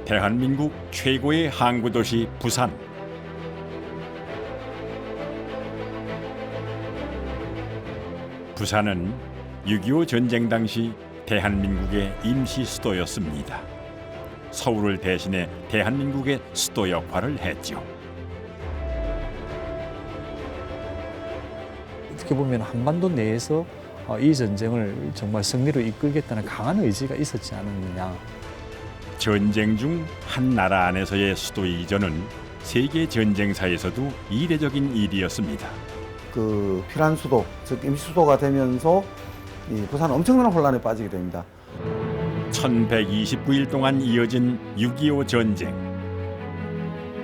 대한민국 최고의 항구 도시 부산. 부산은 6.25 전쟁 당시 대한민국의 임시 수도였습니다. 서울을 대신해 대한민국의 수도 역할을 했죠. 어떻게 보면 한반도 내에서 이 전쟁을 정말 승리로 이끌겠다는 강한 의지가 있었지 않았느냐. 전쟁 중 한 나라 안에서의 수도 이전은 세계 전쟁사에서도 이례적인 일이었습니다. 그 피란 수도, 즉 임시 수도가 되면서 이 부산은 엄청난 혼란에 빠지게 됩니다. 1129일 동안 이어진 6.25 전쟁.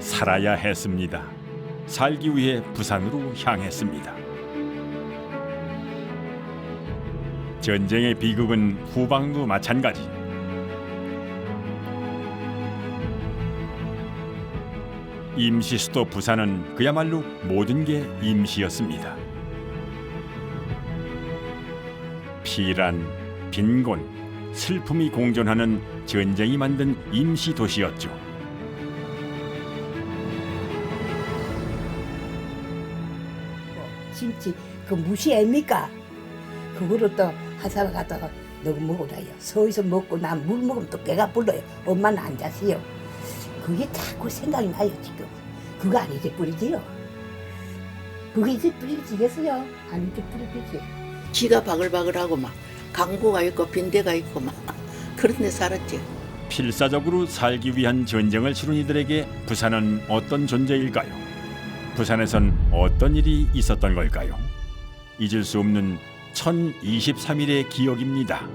살아야 했습니다. 살기 위해 부산으로 향했습니다. 전쟁의 비극은 후방도 마찬가지. 임시 수도 부산은 그야말로 모든 게 임시였습니다. 피란, 빈곤, 슬픔이 공존하는 전쟁이 만든 임시 도시였죠. 심지 그 무시합니까? 그거를 또 하사를 갖다가 너가 먹으라요. 서서 먹고 난 물 먹으면 또 배가 불러요. 엄마는 안 자세요. 그게 자꾸 생각이 나요 지금. 그거 아니지 뿌리지요. 그게 이제 뿌리지겠어요? 아니지 뿌리지. 지가 바글바글하고 막 강구가 있고 빈대가 있고 막 그런 데 살았지. 필사적으로 살기 위한 전쟁을 치른 이들에게 부산은 어떤 존재일까요? 부산에선 어떤 일이 있었던 걸까요? 잊을 수 없는 1023일의 기억입니다.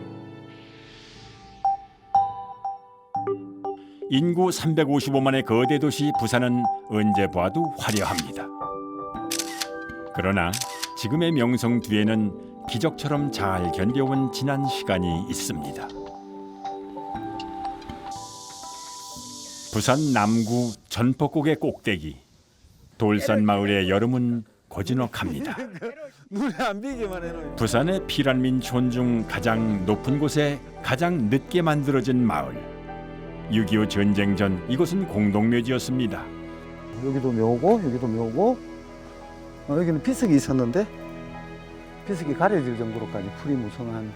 인구 355만의 거대 도시 부산은 언제 봐도 화려합니다. 그러나 지금의 명성 뒤에는 기적처럼 잘 견뎌온 지난 시간이 있습니다. 부산 남구 전포곡의 꼭대기 돌산 마을의 여름은 고즈넉합니다. 눈에 안 비게만 해놓은. 부산의 피란민촌 중 가장 높은 곳에 가장 늦게 만들어진 마을. 6.25 전쟁 전 이곳은 공동묘지였습니다. 여기도 묘고 여기도 묘고 여기는 비석이 있었는데 비석이 가려질 정도로까지 풀이 무성한.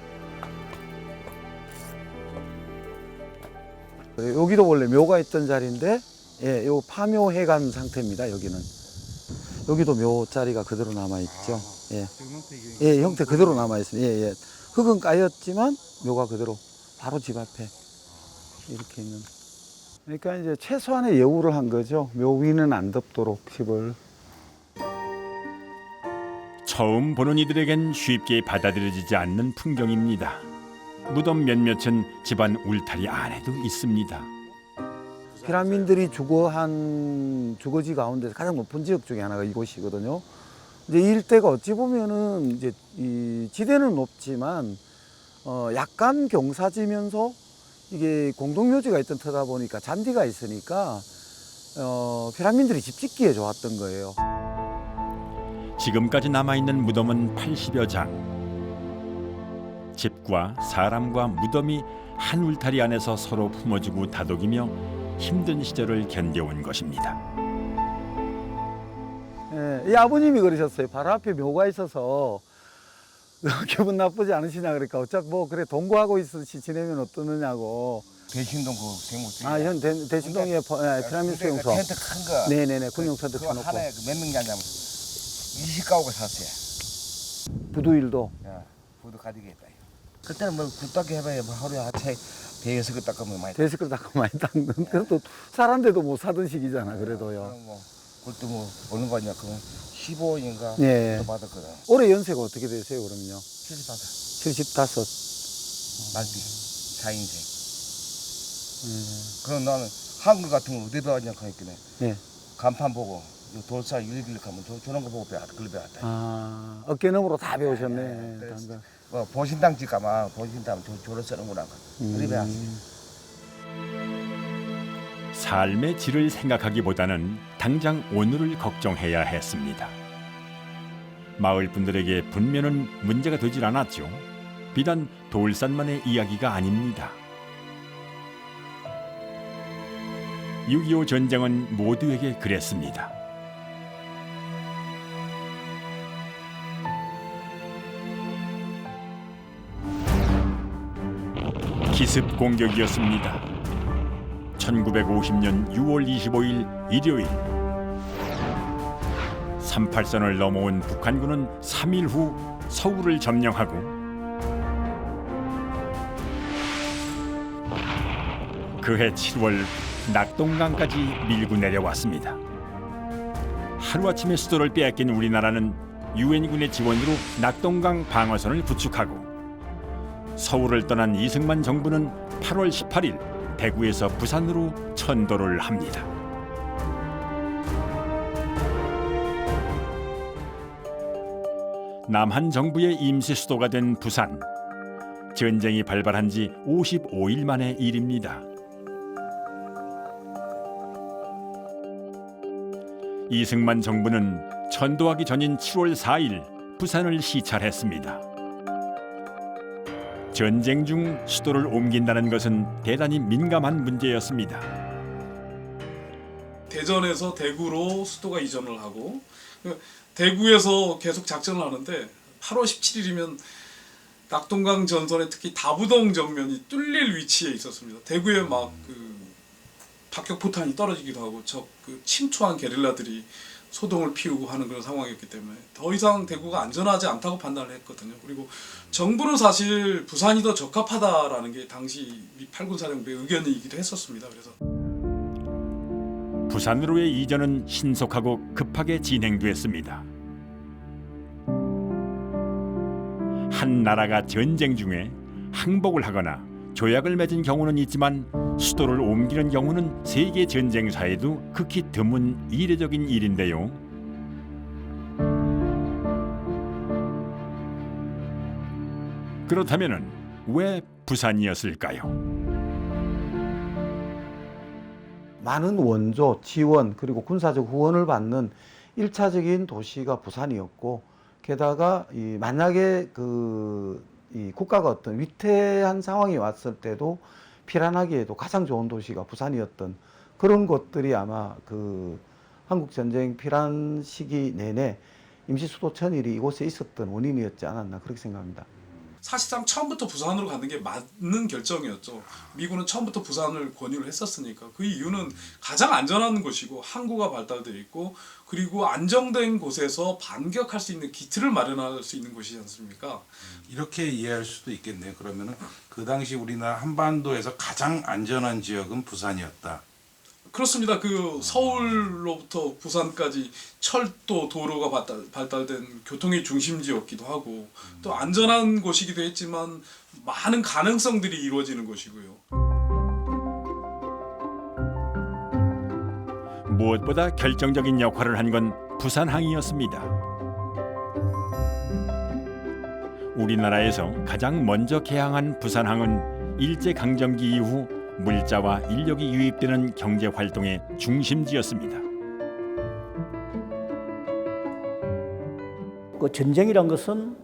여기도 원래 묘가 있던 자리인데 예, 요 파묘해간 상태입니다. 여기는 여기도 묘 자리가 그대로 남아 있죠. 예, 예, 형태 그대로 남아 있습니다. 예, 예. 흙은 까였지만 묘가 그대로 바로 집 앞에 이렇게 있는. 그러니까 이제 최소한의 예우를 한 거죠. 묘 위는 안 덮도록 집을. 처음 보는 이들에겐 쉽게 받아들여지지 않는 풍경입니다. 무덤 몇몇은 집안 울타리 안에도 있습니다. 피란민들이 주거한 주거지 가운데 가장 높은 지역 중에 하나가 이곳이거든요. 이제 이 일대가 어찌 보면은 이제 이 지대는 높지만 약간 경사지면서 이게 공동묘지가 있던 터다 보니까 잔디가 있으니까 피란민들이 집 짓기에 좋았던 거예요. 지금까지 남아있는 무덤은 80여 장. 집과 사람과 무덤이 한 울타리 안에서 서로 품어주고 다독이며 힘든 시절을 견뎌온 것입니다. 예, 이 아버님이 그러셨어요. 바로 앞에 묘가 있어서 기분 나쁘지 않으시냐 그러니까 어차피 뭐 그래 동거하고 있으시 지내면 어떠느냐고. 대신동 그 생물수. 아, 현 대신동에 피라미드 수용소. 텐트 큰 거. 네네네, 군용 텐트 그거 쳐놓고. 하나에 몇 명이 앉으면 20가구가 샀어요. 부두일도. 야, 부도 가지겠다. 그때는 뭐 굿닦게 해봐야 뭐 하루에 한채 대여섯 개 닦으면 많이. 데스크를 닦고 많이 닦는. 그래도 사람들도 못 사던 시기잖아, 그래도요. 뭐 그것도 뭐 얼른 거냐 그러면 15인가 예. 또 받았거든. 올해 연세가 어떻게 되세요, 그럼요? 75 75. 말띠 4인생. 그럼 나는 한글 같은 거 어디다 하냐 하니까 예. 간판 보고 이 돌사 일길 가면 저런 거 보고 배웠다. 그걸 배웠다. 아, 어깨너머로 다 배우셨네. 그래서 보신당 집 가면 보신당 저를 쓰는구나. 그래 배웠어. 삶의 질을 생각하기보다는 당장 오늘을 걱정해야 했습니다. 마을 분들에게 분면은 문제가 되질 않았죠. 비단 돌산만의 이야기가 아닙니다. 6.25 전쟁은 모두에게 그랬습니다. 기습 공격이었습니다. 1950년 6월 25일 일요일 38선을 넘어온 북한군은 3일 후 서울을 점령하고 그해 7월 낙동강까지 밀고 내려왔습니다. 하루아침에 수도를 빼앗긴 우리나라는 유엔군의 지원으로 낙동강 방어선을 구축하고 서울을 떠난 이승만 정부는 8월 18일 대구에서 부산으로 천도를 합니다. 남한 정부의 임시 수도가 된 부산. 전쟁이 발발한 지 55일 만의 일입니다. 이승만 정부는 천도하기 전인 7월 4일 부산을 시찰했습니다. 전쟁 중 수도를 옮긴다는 것은 대단히 민감한 문제였습니다. 대전에서 대구로 수도가 이전을 하고 대구에서 계속 작전을 하는데 8월 17일이면 낙동강 전선에 특히 다부동 정면이 뚫릴 위치에 있었습니다. 대구에 막 박격포탄이 떨어지기도 하고 침투한 게릴라들이 소동을 피우고 하는 그런 상황이었기 때문에 더 이상 대구가 안전하지 않다고 판단을 했거든요. 그리고 정부는 사실 부산이 더 적합하다라는 게 당시 미 8군 사령부의 의견이기도 했었습니다. 그래서 부산으로의 이전은 신속하고 급하게 진행됐습니다. 한 나라가 전쟁 중에 항복을 하거나 조약을 맺은 경우는 있지만 수도를 옮기는 경우는 세계 전쟁사에도 극히 드문 이례적인 일인데요. 그렇다면은 왜 부산이었을까요? 많은 원조, 지원 그리고 군사적 후원을 받는 1차적인 도시가 부산이었고 게다가 만약에 이 국가가 어떤 위태한 상황이 왔을 때도 피란하기에도 가장 좋은 도시가 부산이었던 그런 것들이 아마 한국전쟁 피란 시기 내내 임시 수도 천일이 이곳에 있었던 원인이었지 않았나 그렇게 생각합니다. 사실상 처음부터 부산으로 가는 게 맞는 결정이었죠. 미군은 처음부터 부산을 권유를 했었으니까. 그 이유는 가장 안전한 곳이고 항구가 발달되어 있고 그리고 안정된 곳에서 반격할 수 있는 기틀을 마련할 수 있는 곳이지 않습니까? 이렇게 이해할 수도 있겠네요. 그러면은 그 당시 우리나라 한반도에서 가장 안전한 지역은 부산이었다. 그렇습니다. 서울로부터 부산까지 철도 도로가 발달된 교통의 중심지였기도 하고 또 안전한 곳이기도 했지만 많은 가능성들이 이루어지는 곳이고요. 무엇보다 결정적인 역할을 한 건 부산항이었습니다. 우리나라에서 가장 먼저 개항한 부산항은 일제강점기 이후 물자와 인력이 유입되는 경제 활동의 중심지였습니다. 전쟁이란 것은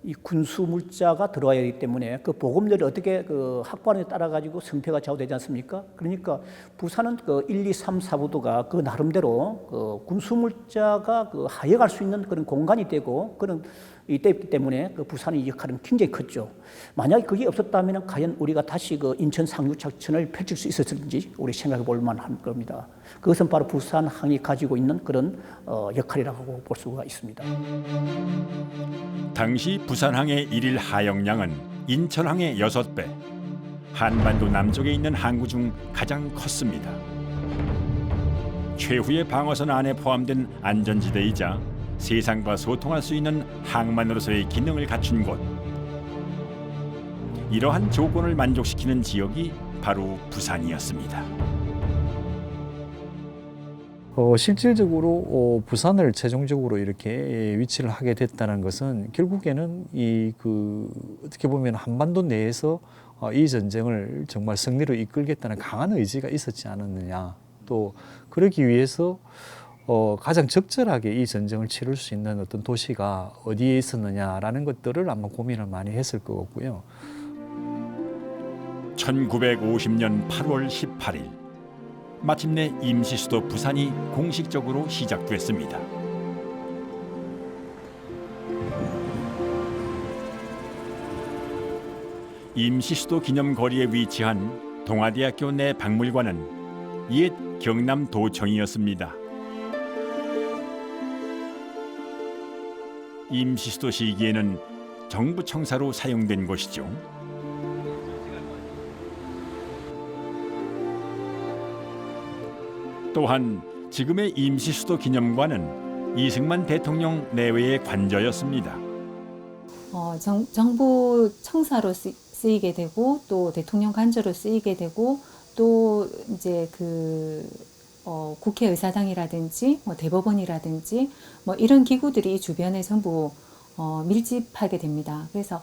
이 군수 물자가 들어와야 하기 때문에 그 보급률이 어떻게 확보하느냐에 따라 가지고 승패가 좌우되지 않습니까? 그러니까 부산은 1, 2, 3, 4부도가 그 나름대로 군수 물자가 하역할 수 있는 그런 공간이 되고 그런 이때였기 때문에 부산의 역할은 굉장히 컸죠. 만약에 그게 없었다면 과연 우리가 다시 인천 상륙 작전을 펼칠 수 있었을지 우리 생각해 볼 만한 겁니다. 그것은 바로 부산항이 가지고 있는 그런 역할이라고 볼 수가 있습니다. 당시 부산항의 일일 하역량은 인천항의 6배, 한반도 남쪽에 있는 항구 중 가장 컸습니다. 최후의 방어선 안에 포함된 안전지대이자 세상과 소통할 수 있는 항만으로서의 기능을 갖춘 곳. 이러한 조건을 만족시키는 지역이 바로 부산이었습니다. 실질적으로 부산을 최종적으로 이렇게 위치를 하게 됐다는 것은 결국에는 어떻게 보면 한반도 내에서 이 전쟁을 정말 승리로 이끌겠다는 강한 의지가 있었지 않았느냐. 또 그러기 위해서 가장 적절하게 이 전쟁을 치를 수 있는 어떤 도시가 어디에 있었느냐라는 것들을 아마 고민을 많이 했을 것 같고요. 1950년 8월 18일 마침내 임시수도 부산이 공식적으로 시작됐습니다. 임시수도 기념거리에 위치한 동아대학교 내 박물관은 옛 경남도청이었습니다. 임시수도 시기에는 정부 청사로 사용된 곳이죠. 또한 지금의 임시수도 기념관은 이승만 대통령 내외의 관저였습니다. 정부 청사로 쓰이게 되고 또 대통령 관저로 쓰이게 되고 또 이제 국회의사당이라든지 대법원이라든지 이런 기구들이 주변에 전부 밀집하게 됩니다. 그래서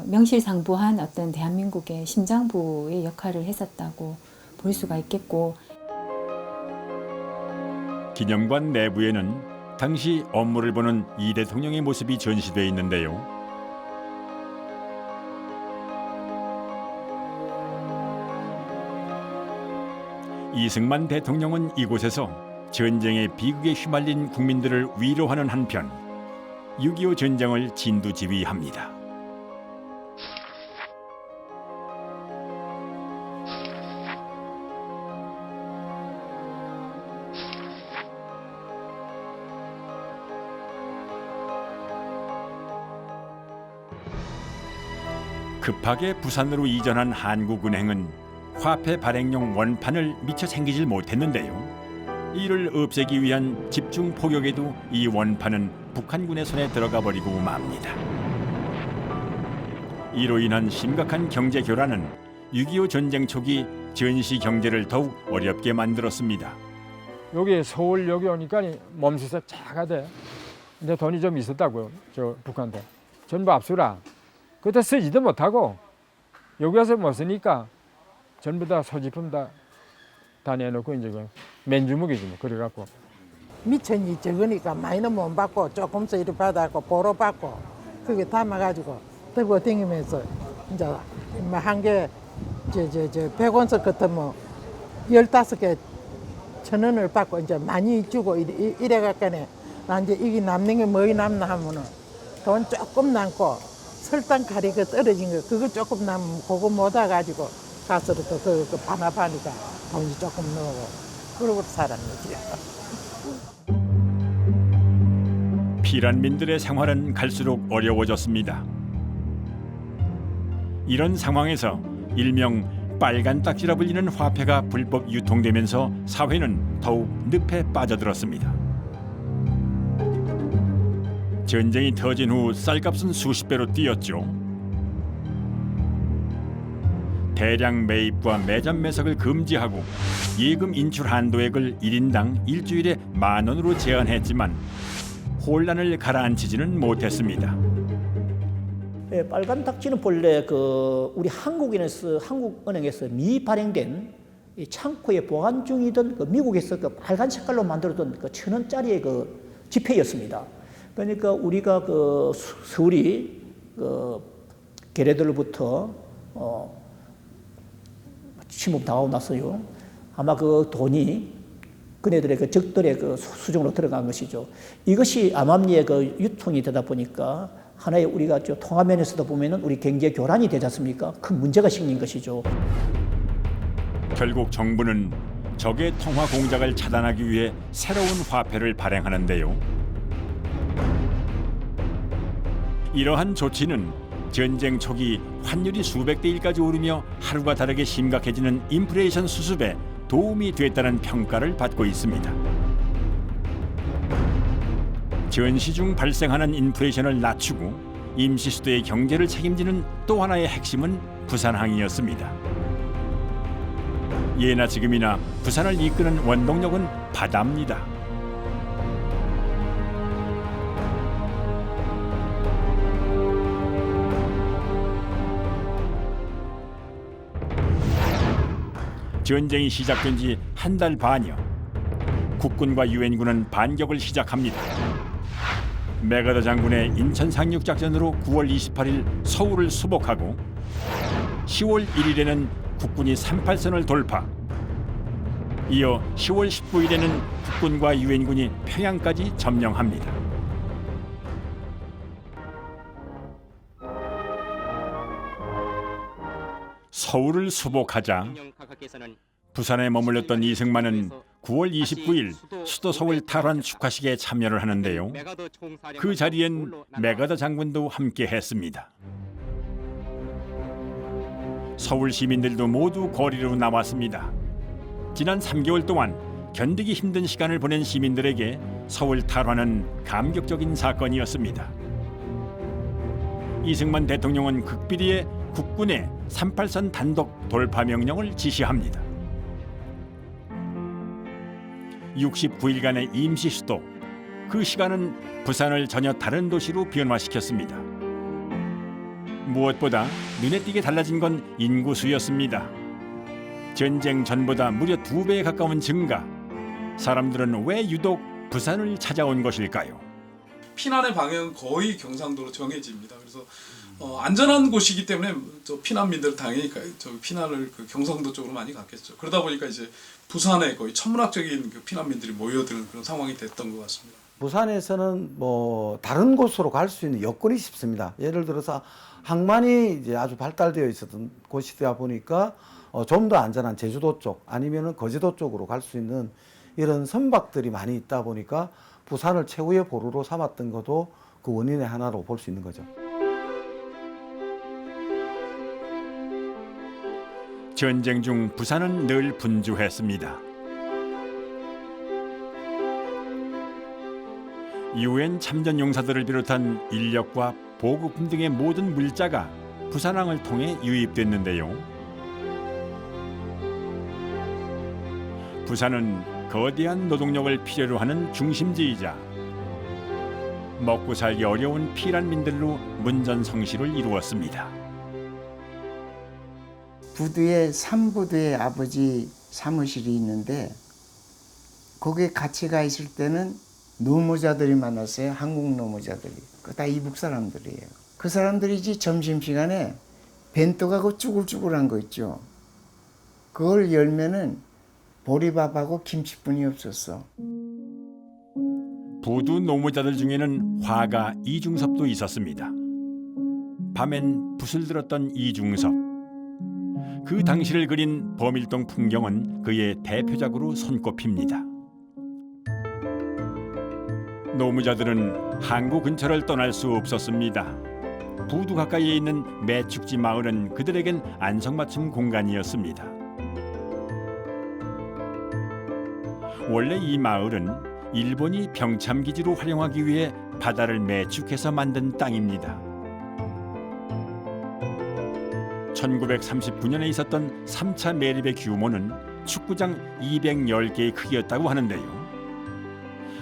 명실상부한 어떤 대한민국의 심장부의 역할을 했었다고 볼 수가 있겠고, 기념관 내부에는 당시 업무를 보는 이 대통령의 모습이 전시되어 있는데요. 이승만 대통령은 이곳에서 전쟁의 비극에 휘말린 국민들을 위로하는 한편 6.25 전쟁을 진두지휘합니다. 급하게 부산으로 이전한 한국은행은 화폐 발행용 원판을 미처 챙기질 못했는데요. 이를 없애기 위한 집중 포격에도 이 원판은 북한군의 손에 들어가 버리고 맙니다. 이로 인한 심각한 경제 교란은 6.25 전쟁 초기 전시 경제를 더욱 어렵게 만들었습니다. 여기 서울 여기 오니까 몸수서 작아대. 근데 돈이 좀 있었다고요. 저 북한도 전부 압수라. 그때 쓰지도 못하고 여기 와서 못 쓰니까 전부 다 소지품 다 내놓고 이제 맨주먹이지 뭐 그래갖고. 미천이 적으니까 많이는 못 받고 조금씩 이렇게 받았고 보로 받고 그게 담아가지고 들고 다니면서 이제 한 개 100원씩 같으면 15개 1,000원을 받고 이제 많이 주고 이래갖고는 나 이제 이게 남는 게 뭐이 남나 하면은 돈 조금 남고 설탕 가리가 떨어진 거 그거 조금 남으면 그거 못 와가지고 가서 또 그 반합하니까 돈이 조금 넣고 그러고 살았는 거지. 피란민들의 생활은 갈수록 어려워졌습니다. 이런 상황에서 일명 빨간 딱지라 불리는 화폐가 불법 유통되면서 사회는 더욱 늪에 빠져들었습니다. 전쟁이 터진 후 쌀값은 수십 배로 뛰었죠. 대량 매입과 매점 매석을 금지하고 예금 인출 한도액을 1인당 일주일에 10,000원으로 제한했지만 혼란을 가라앉히지는 못했습니다. 네, 빨간 딱지는 본래 우리 한국은행에서 미발행된 이 창고에 보관 중이던 미국에서 빨간 색깔로 만들었던 1,000원짜리의 지폐였습니다. 그러니까 우리가 서울이 걔네들로부터 침범당하고 났어요. 아마 그 돈이 그네들의 적들의 수중으로 들어간 것이죠. 이것이 암암리의 유통이 되다 보니까 하나의 우리가 통화면에서도 보면은 우리 경제 교란이 되지 않습니까? 큰 문제가 생긴 것이죠. 결국 정부는 적의 통화 공작을 차단하기 위해 새로운 화폐를 발행하는데요. 이러한 조치는 전쟁 초기 환율이 수백 대 1까지 오르며 하루가 다르게 심각해지는 인플레이션 수습에 도움이 됐다는 평가를 받고 있습니다. 전시 중 발생하는 인플레이션을 낮추고 임시수도의 경제를 책임지는 또 하나의 핵심은 부산항이었습니다. 예나 지금이나 부산을 이끄는 원동력은 바다입니다. 전쟁이 시작된 지 한 달 반여, 국군과 유엔군은 반격을 시작합니다. 메가더 장군의 인천 상륙 작전으로 9월 28일 서울을 수복하고 10월 1일에는 국군이 38선을 돌파, 이어 10월 19일에는 국군과 유엔군이 평양까지 점령합니다. 서울을 수복하자 부산에 머물렀던 이승만은 9월 29일 수도 서울 탈환 축하식에 참여를 하는데요. 그 자리엔 메가더 장군도 함께했습니다. 서울 시민들도 모두 거리로 나왔습니다. 지난 3개월 동안 견디기 힘든 시간을 보낸 시민들에게 서울 탈환은 감격적인 사건이었습니다. 이승만 대통령은 극비리에 국군의 38선 단독 돌파 명령을 지시합니다. 69일간의 임시 수도, 그 시간은 부산을 전혀 다른 도시로 변화시켰습니다. 무엇보다 눈에 띄게 달라진 건 인구수였습니다. 전쟁 전보다 무려 2배에 가까운 증가. 사람들은 왜 유독 부산을 찾아온 것일까요? 피난의 방향은 거의 경상도로 정해집니다. 그래서 안전한 곳이기 때문에 저 피난민들은 당연히 저 피난을 그 경상도 쪽으로 많이 갔겠죠. 그러다 보니까 이제 부산에 거의 천문학적인 그 피난민들이 모여드는 그런 상황이 됐던 것 같습니다. 부산에서는 뭐 다른 곳으로 갈 수 있는 여건이 쉽습니다. 예를 들어서 항만이 이제 아주 발달되어 있었던 곳이다 보니까 좀 더 안전한 제주도 쪽 아니면은 거제도 쪽으로 갈 수 있는 이런 선박들이 많이 있다 보니까 부산을 최후의 보루로 삼았던 것도 그 원인의 하나로 볼 수 있는 거죠. 전쟁 중 부산은 늘 분주했습니다. 유엔 참전 용사들을 비롯한 인력과 보급품 등의 모든 물자가 부산항을 통해 유입됐는데요. 부산은 거대한 노동력을 필요로 하는 중심지이자 먹고 살기 어려운 피난민들로 문전성시를 이루었습니다. 부두에 삼부두에 아버지 사무실이 있는데 거기에 같이 가 있을 때는 노무자들이 많았어요. 한국 노무자들이. 다 이북 사람들이에요. 그 사람들이 점심시간에 벤또가고 쭈글쭈글한 거 있죠. 그걸 열면은 보리밥하고 김치뿐이 없었어. 부두 노무자들 중에는 화가 이중섭도 있었습니다. 밤엔 붓을 들었던 이중섭. 그 당시를 그린 범일동 풍경은 그의 대표작으로 손꼽힙니다. 노무자들은 항구 근처를 떠날 수 없었습니다. 부두 가까이에 있는 매축지 마을은 그들에겐 안성맞춤 공간이었습니다. 원래 이 마을은 일본이 병참기지로 활용하기 위해 바다를 매축해서 만든 땅입니다. 1939년에 있었던 3차 매립의 규모는 축구장 210개의 크기였다고 하는데요.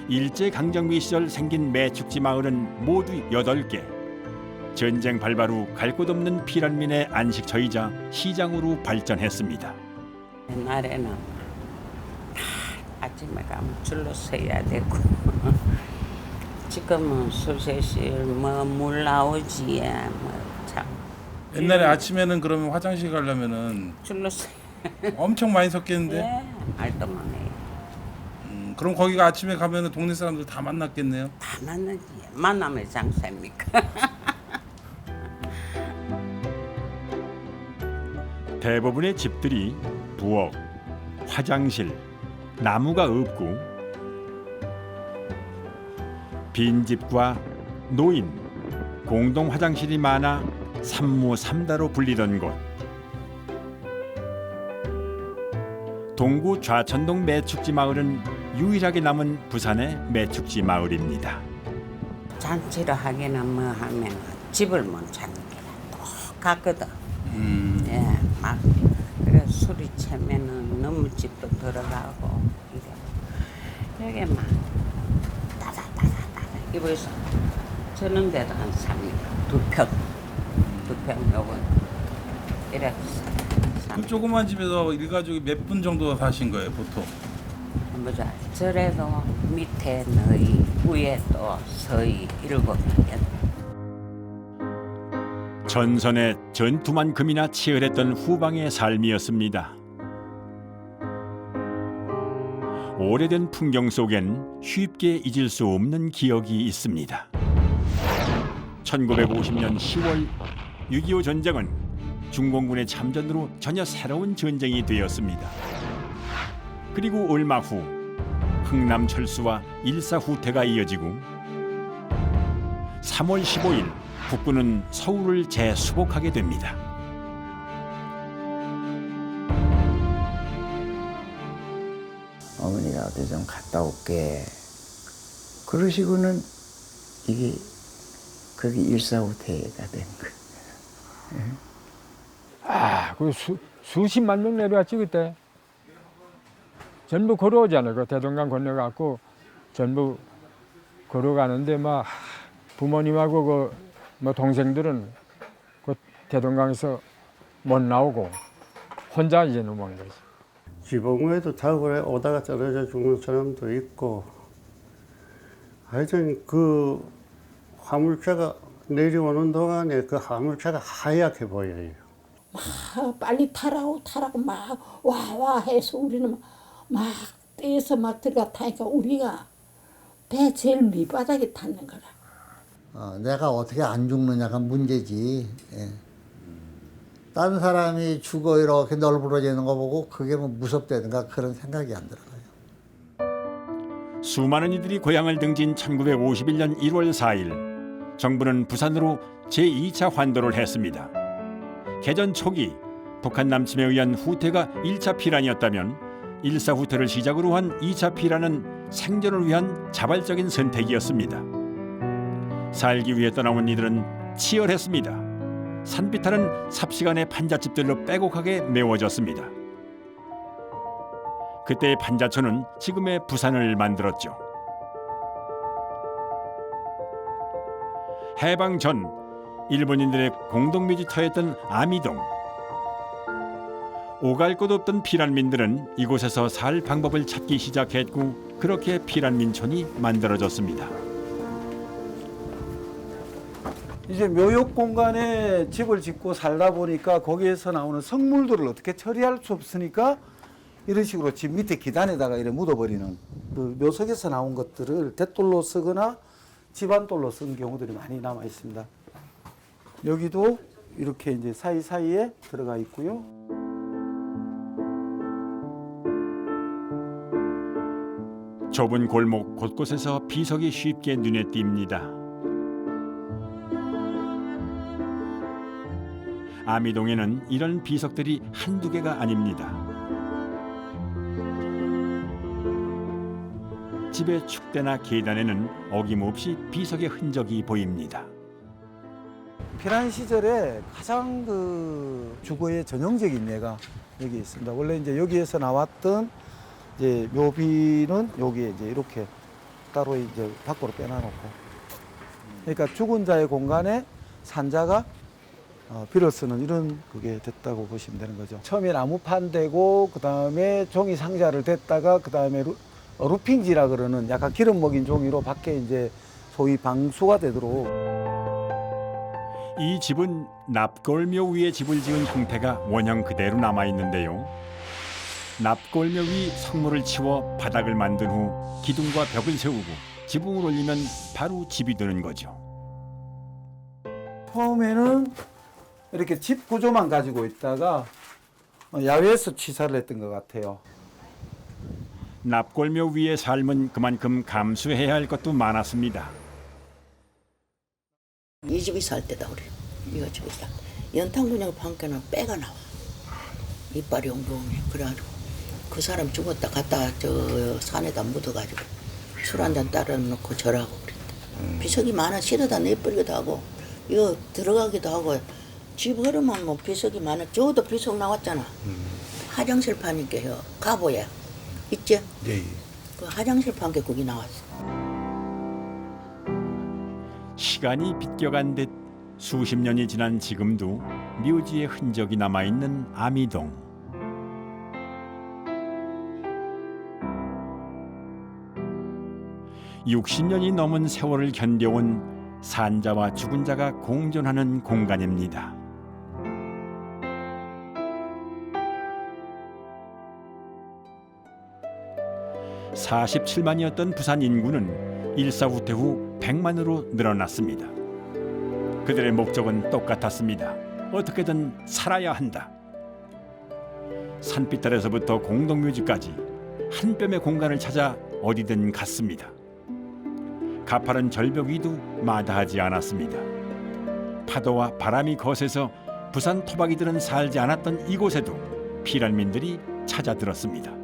일제강점기 시절 생긴 매축지 마을은 모두 8개. 전쟁 발발 후 갈 곳 없는 피난민의 안식처이자 시장으로 발전했습니다. 옛날에는 아침에 가면 줄로 서야 되고 지금은 수세실 물 나오지 참. 옛날에 아침에는 그러면 화장실 가려면은 줄로 서 엄청 많이 섰겠는데. 예, 말도 못해. 그럼 거기가 아침에 가면은 동네 사람들 다 만났겠네요. 다 만나지. 만나면 장사입니까? 대부분의 집들이 부엌, 화장실, 나무가 없고 빈집과 노인, 공동 화장실이 많아 삼무삼다로 불리던 곳. 동구 좌천동 매축지 마을은 유일하게 남은 부산의 매축지 마을입니다. 잔치를 하기는 뭐 하면 집을 못 찾는 게 똑같거든. 예, 막 그래 술이 채면은 너무 집도 들어가고 이래. 여기 막 따다따다따다 이거에서 저는 데도 한 삽니다. 2평 요거 이래. 그 조그만 집에서 일가족이 몇 분 정도 사신 거예요, 보통? 보자. 절에도 밑에 너희, 위에 또 서희 7명. 전선의 전투만큼이나 치열했던 후방의 삶이었습니다. 오래된 풍경 속엔 쉽게 잊을 수 없는 기억이 있습니다. 1950년 10월 6.25 전쟁은 중공군의 참전으로 전혀 새로운 전쟁이 되었습니다. 그리고 얼마 후 흥남 철수와 일사후퇴가 이어지고 3월 15일 국군은 서울을 재수복하게 됩니다. 어머니가 어디 좀 갔다 올게. 그러시고는 이게 그게 일사후퇴가 된 거예요. 그 수십만 명 내려왔지 그때. 전부 걸어오잖아요. 그 대동강 건너갖고 전부 걸어가는데 막 부모님하고 뭐 동생들은 그 대동강에서 못 나오고 혼자 이제 넘어온 거지. 지붕에도 타고 오다가 떨어져 죽는 사람도 있고, 하여튼 그 화물차가 내려오는 동안에 그 화물차가 하얗게 보여요. 막 빨리 타라고 막 와 해서 우리는 막 떼서 막 들어가 타니까 우리가 배 제일 밑바닥에 탔는 거라. 내가 어떻게 안 죽느냐가 문제지. 예. 다른 사람이 죽어 이렇게 널브러지는 거 보고 그게 뭐 무섭다든가 그런 생각이 안 들어요. 수많은 이들이 고향을 등진 1951년 1월 4일 정부는 부산으로 제2차 환도를 했습니다. 개전 초기 북한 남침에 의한 후퇴가 1차 피란이었다면 일사후퇴를 시작으로 한 2차 피란은 생존을 위한 자발적인 선택이었습니다. 살기 위해 떠나온 이들은 치열했습니다. 산비탈은 삽시간에 판잣집들로 빼곡하게 메워졌습니다. 그때의 판자촌은 지금의 부산을 만들었죠. 해방 전 일본인들의 공동묘지터였던 아미동. 오갈 곳 없던 피란민들은 이곳에서 살 방법을 찾기 시작했고 그렇게 피란민촌이 만들어졌습니다. 이제 묘역 공간에 집을 짓고 살다 보니까 거기에서 나오는 성물들을 어떻게 처리할 수 없으니까 이런 식으로 집 밑에 기단에다가 이렇게 묻어버리는 그 묘석에서 나온 것들을 대돌로 쓰거나 집안돌로 쓴 경우들이 많이 남아 있습니다. 여기도 이렇게 이제 사이사이에 들어가 있고요. 좁은 골목 곳곳에서 비석이 쉽게 눈에 띕니다. 아미동에는 이런 비석들이 한두 개가 아닙니다. 집의 축대나 계단에는 어김없이 비석의 흔적이 보입니다. 피란 시절에 가장 그 주거의 전형적인 예가 여기 있습니다. 원래 이제 여기에서 나왔던 이제 묘비는 여기에 이제 이렇게 따로 이제 밖으로 빼놔놓고, 그러니까 죽은 자의 공간에 산자가 빌어 쓰는 이런 그게 됐다고 보시면 되는 거죠. 처음에 나무판 대고 그 다음에 종이 상자를 댔다가 그 다음에 루핑지라 그러는 약간 기름 먹인 종이로 밖에 이제 소위 방수가 되도록. 이 집은 납골묘 위에 집을 지은 형태가 원형 그대로 남아 있는데요. 납골묘 위 성물을 치워 바닥을 만든 후 기둥과 벽을 세우고 지붕을 올리면 바로 집이 되는 거죠. 처음에는 이렇게 집 구조만 가지고 있다가 야외에서 취사를 했던 것 같아요. 납골묘 위의 삶은 그만큼 감수해야 할 것도 많았습니다. 이 집에 살 때다 우리. 이거 집에 살 때. 연탄군역 판께는 빼가 나와. 이빨이 엉덩이. 그래가지고 그 사람 죽었다 갔다 저 산에다 묻어가지고 술 한잔 따라 놓고 절하고 그랬다. 비석이 많아 실어다 내버리기도 하고 이거 들어가기도 하고 집 흐르면 뭐 비석이 많아. 저도 비석 나왔잖아. 화장실 판이게요. 가보야. 있지? 네. 그 화장실 판게 거기 나왔어. 시간이 비껴간 듯 수십 년이 지난 지금도 묘지의 흔적이 남아있는 아미동. 60년이 넘은 세월을 견뎌온 산자와 죽은 자가 공존하는 공간입니다. 47만이었던 부산 인구는 일사후퇴 후 100만으로 늘어났습니다. 그들의 목적은 똑같았습니다. 어떻게든 살아야 한다. 산비탈에서부터 공동묘지까지 한 뼘의 공간을 찾아 어디든 갔습니다. 가파른 절벽 위도 마다하지 않았습니다. 파도와 바람이 거세서 부산 토박이들은 살지 않았던 이곳에도 피란민들이 찾아들었습니다.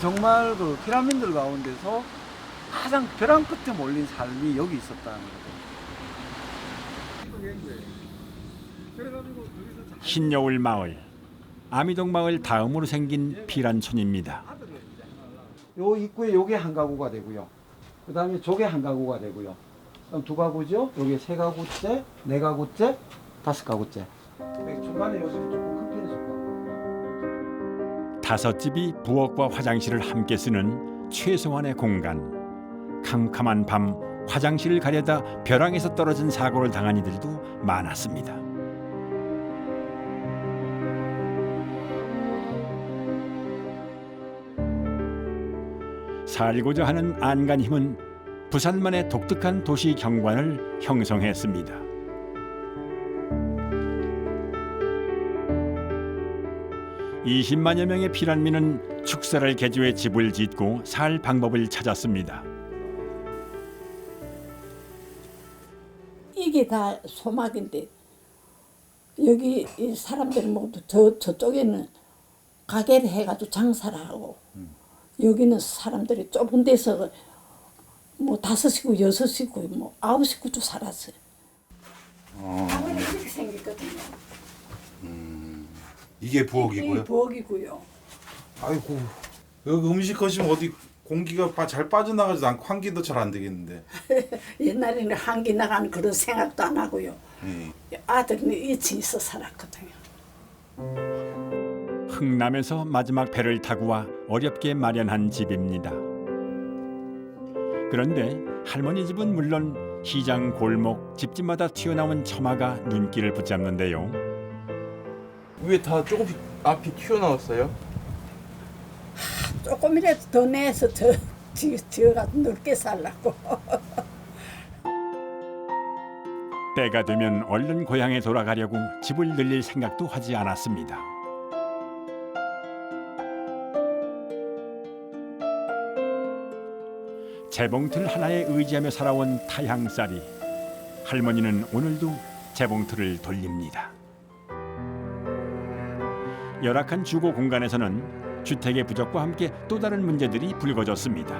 정말 그 피라민들 가운데서 가장 벼랑 끝에 몰린 삶이 여기 있었다는 거죠. 흰여울 마을, 아미동 마을 다음으로 생긴 피란촌입니다. 요 입구에 요게 한 가구가 되고요. 그 다음에 저게 한 가구가 되고요. 그럼 두 가구죠. 요게 세 가구째, 네 가구째, 다섯 가구째. 중간에 요새 조금 큰 편에 속하고. 다섯 집이 부엌과 화장실을 함께 쓰는 최소한의 공간. 캄캄한 밤 화장실을 가려다 벼랑에서 떨어진 사고를 당한 이들도 많았습니다. 살고자 하는 안간힘은 부산만의 독특한 도시 경관을 형성했습니다. (20만여) 명의 피란민은 축사를 개조해 집을 짓고 살 방법을 찾았습니다. 이게 다 소막인데 여기 이 사람들이 모두 저쪽에는 가게를 해가지고 장사를 하고 여기는 사람들이 좁은 데서 뭐 5식구, 6식구, 뭐 9식구도 살았어요. 방은 이렇게 생겼거든요. 이게 부엌이고요? 이게 부엌이고요. 아이고, 여기 음식 하시면 어디 공기가 잘 빠져나가지도 않고 환기도 잘 안 되겠는데. 옛날에는 한기 나가는 그런 생각도 안 하고요. 아들은 2층에서 살았거든요. 흥남에서 마지막 배를 타고 와 어렵게 마련한 집입니다. 그런데 할머니 집은 물론 시장, 골목, 집집마다 튀어나온 처마가 눈길을 붙잡는데요. 위에 다 조금씩 앞이 튀어나왔어요? 조금이라도 더 내서 더 지어가지고 넓게 살라고. 때가 되면 얼른 고향에 돌아가려고 집을 늘릴 생각도 하지 않았습니다. 재봉틀 하나에 의지하며 살아온 타향살이, 할머니는 오늘도 재봉틀을 돌립니다. 열악한 주거 공간에서는 주택의 부족과 함께 또 다른 문제들이 불거졌습니다.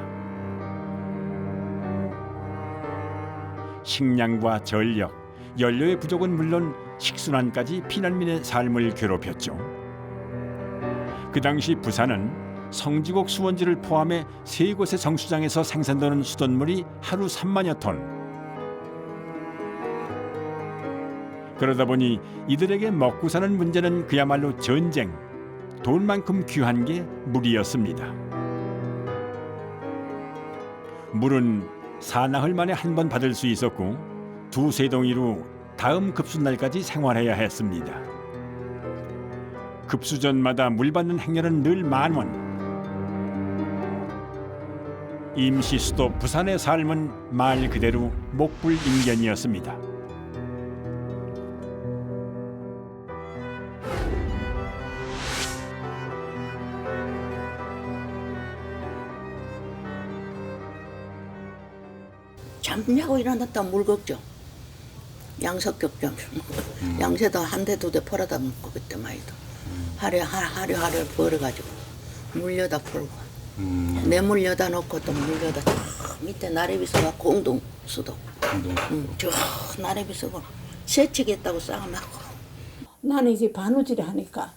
식량과 전력, 연료의 부족은 물론 식순환까지 피난민의 삶을 괴롭혔죠. 그 당시 부산은 성지곡 수원지를 포함해 3곳의 정수장에서 생산되는 수돗물이 하루 3만여 톤. 그러다 보니 이들에게 먹고 사는 문제는 그야말로 전쟁, 돈만큼 귀한 게 물이었습니다. 물은 사나흘 만에 한 번 받을 수 있었고 2-3 동이로 다음 급수날까지 생활해야 했습니다. 급수전마다 물 받는 행렬은 늘 10,000원. 임시 수도 부산의 삶은 말 그대로 목불인견이었습니다. 잠자고 일어났다 물 걱정. 양석격정. 양새도 한 대, 2대 벌어다 먹고 그때만 해도. 하루에 벌어가지고 물려다 풀고. 내 물려다 놓고 또 물려다 밑에 나래비 서갖고 웅동 수도. 저 나래비 서고 세치겠다고 쌓아놓고. 나는 이제 바느질 하니까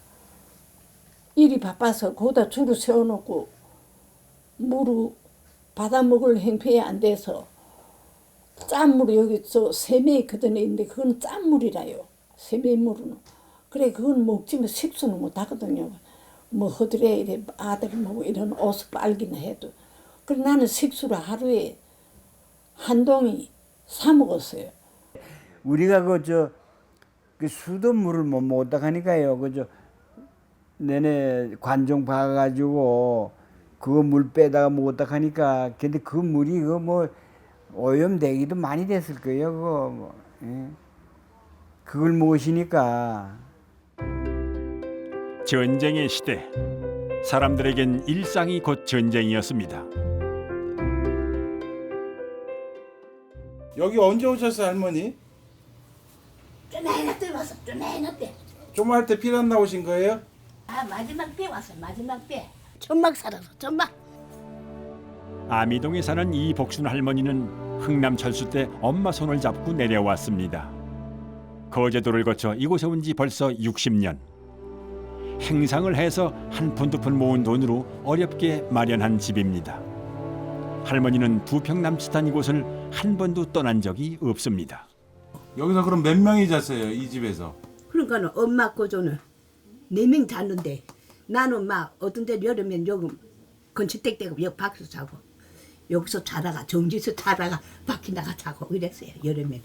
일이 바빠서 거기다 줄을 세워놓고 물을 받아 먹을 형편이 안 돼서 짠물이 여기 저 세매 그전에 있는데 그건 짠물이라요. 세매물은. 그래 그건 먹지만 식수는 못 하거든요. 뭐 허드레 이래 아들 뭐 이런 옷을 빨기나 해도. 그래 나는 식수를 하루에 한 동이 사 먹었어요. 우리가 그 수돗물을 못 먹었다 하니까요. 그저 내내 관종 봐가지고 그거 물 빼다가 먹었다 하니까 근데 그 물이 그거 뭐 오염되기도 많이 됐을 거예요. 그거 뭐. 예. 그걸 먹으시니까. 전쟁의 시대, 사람들에겐 일상이 곧 전쟁이었습니다. 여기 언제 오셨어요, 할머니? 쪼매나 때 왔어. 쪼매나 때. 좀 할 때 피난 나오신 거예요? 아 마지막 때 왔어. 마지막 때. 천막 살아서 천막. 아미동에 사는 이복순 할머니는 흥남 철수 때 엄마 손을 잡고 내려왔습니다. 거제도를 거쳐 이곳에 온 지 벌써 60년. 행상을 해서 한 푼 두 푼 모은 돈으로 어렵게 마련한 집입니다. 할머니는 2평 남짓한 이곳을 한 번도 떠난 적이 없습니다. 여기서 그럼 몇 명이 잤어요, 이 집에서? 그러니까는 엄마 거조는 4명 잤는데 나는 막 어떤 때 여름엔 여기 건축대대고 여기 밖에서 자고 여기서 자다가 정지에서 자다가 밖에 나가 자고 이랬어요. 여름엔.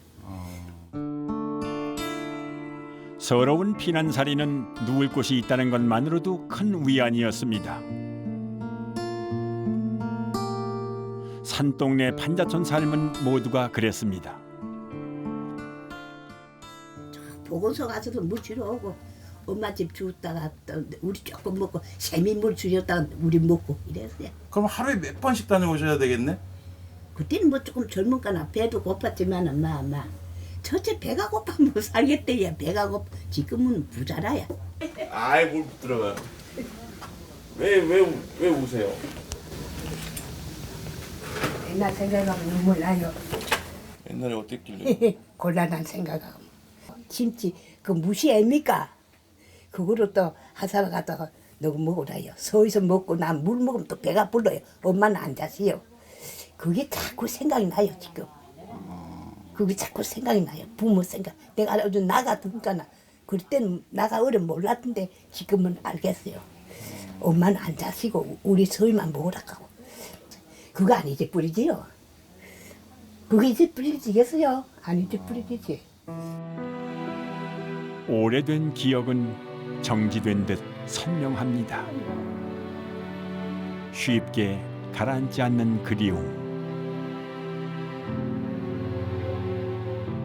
서러운 피난살이는 누울 곳이 있다는 것만으로도 큰 위안이었습니다. 산동네 판자촌 삶은 모두가 그랬습니다. 보건소 가서도 물 주러 오고 엄마 집 주웠다가 또 우리 조금 먹고 세미물 주렸다가 우리 먹고 이랬어요. 그럼 하루에 몇 번씩 다녀오셔야 되겠네? 그때는 뭐 조금 젊은거나 배도 고팠지만은 마 첫째 배가 고파면 못 살겠대요. 배가 고파. 지금은 부자라야. 아이 뭘 들어가. 왜 우세요? 옛날 생각하면 눈물 나요. 옛날에 어땠길래? 곤란한 생각하면. 김치 그 무시합니까? 그거를 또 하사를 갖다가 너가 먹으라요. 서에서 먹고 난 물 먹으면 또 배가 불러요. 엄마는 안 자시요. 그게 자꾸 생각이 나요 지금. 그게 자꾸 생각이 나요. 부모 생각. 내가 아주 나가 듣니까 그때는 나가 어려 몰랐는데 지금은 알겠어요. 엄마는 안 자시고 우리 서희만 먹으라고. 그거 아니지 뿌리지요. 그게 이제 뿌리지겠어요? 아니지 뿌리지지. 오래된 기억은 정지된 듯 선명합니다. 쉽게 가라앉지 않는 그리움.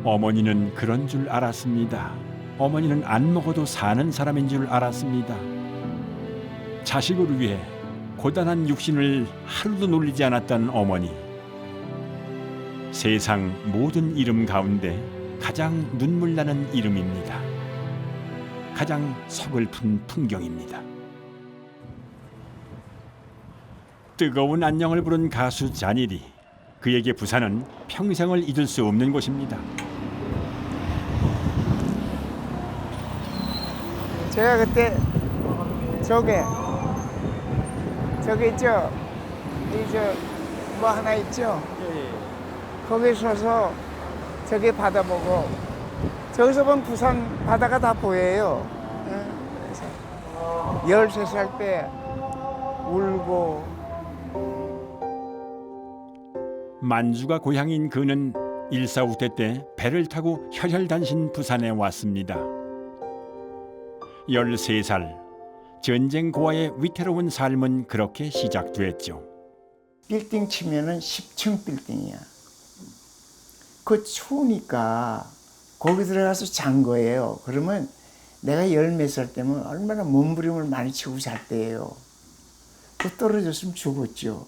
어머니는 그런 줄 알았습니다. 어머니는 안 먹어도 사는 사람인 줄 알았습니다. 자식을 위해 고단한 육신을 하루도 놀리지 않았던 어머니. 세상 모든 이름 가운데 가장 눈물 나는 이름입니다. 가장 서글픈 풍경입니다. 뜨거운 안녕을 부른 가수 잔일이. 그에게 부산은 평생을 잊을 수 없는 곳입니다. 제가 그때 저기 있죠? 뭐 하나 있죠? 거기 서서 저기 바다 보고 저기서 보면 부산 바다가 다 보여요. 그래서 13살 때 울고. 만주가 고향인 그는 일사후퇴 때 배를 타고 혈혈단신 부산에 왔습니다. 13살, 전쟁 고아의 위태로운 삶은 그렇게 시작됐죠. 빌딩 치면은 10층 빌딩이야. 그 추우니까 거기 들어가서 잔 거예요. 그러면 내가 10몇 살 때면 얼마나 몸부림을 많이 치고 잘 때예요. 또 떨어졌으면 죽었죠.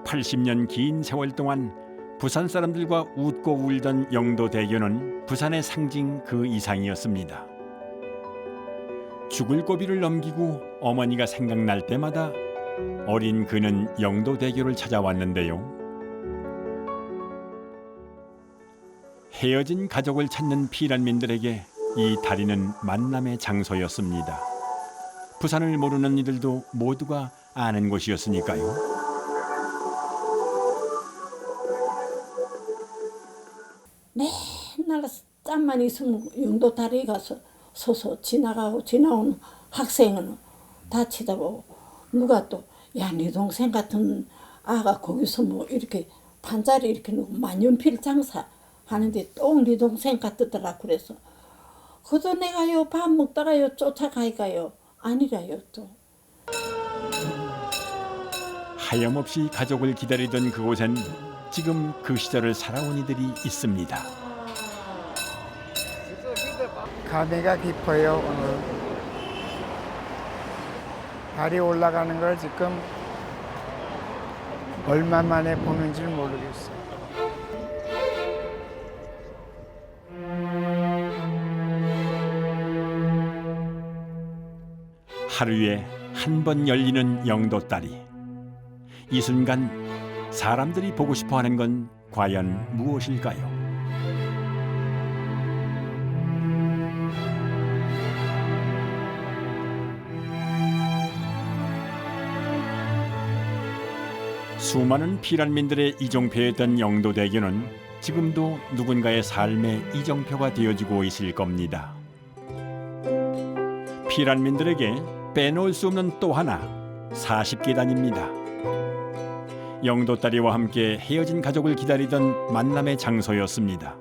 80년 긴 세월 동안 부산 사람들과 웃고 울던 영도대교는 부산의 상징 그 이상이었습니다. 죽을 고비를 넘기고 어머니가 생각날 때마다 어린 그는 영도대교를 찾아왔는데요. 헤어진 가족을 찾는 피난민들에게 이 다리는 만남의 장소였습니다. 부산을 모르는 이들도 모두가 아는 곳이었으니까요. 맨날 짬만 있으면 영도 다리에 가서 서서 지나오는 학생은 다 쳐다보고 누가 또 야 네 동생 같은 아가 거기서 뭐 이렇게 판자리 이렇게 놓고 만년필 장사 하는데 또 네 동생 같더라 그래서 그도 내가요 밥 먹다가요 쫓아가니까요 아니라요 또. 하염없이 가족을 기다리던 그곳엔 지금 그 시절을 살아온 이들이 있습니다. 감회가 깊어요 오늘. 달이 올라가는 걸 지금 얼마 만에 보는지 모르겠어요. 하루에 한 번 열리는 영도다리. 이 순간 사람들이 보고 싶어하는 건 과연 무엇일까요? 수많은 피란민들의 이정표였던 영도대교는 지금도 누군가의 삶의 이정표가 되어주고 있을 겁니다. 피란민들에게 빼놓을 수 없는 또 하나 40계단입니다. 영도다리와 함께 헤어진 가족을 기다리던 만남의 장소였습니다.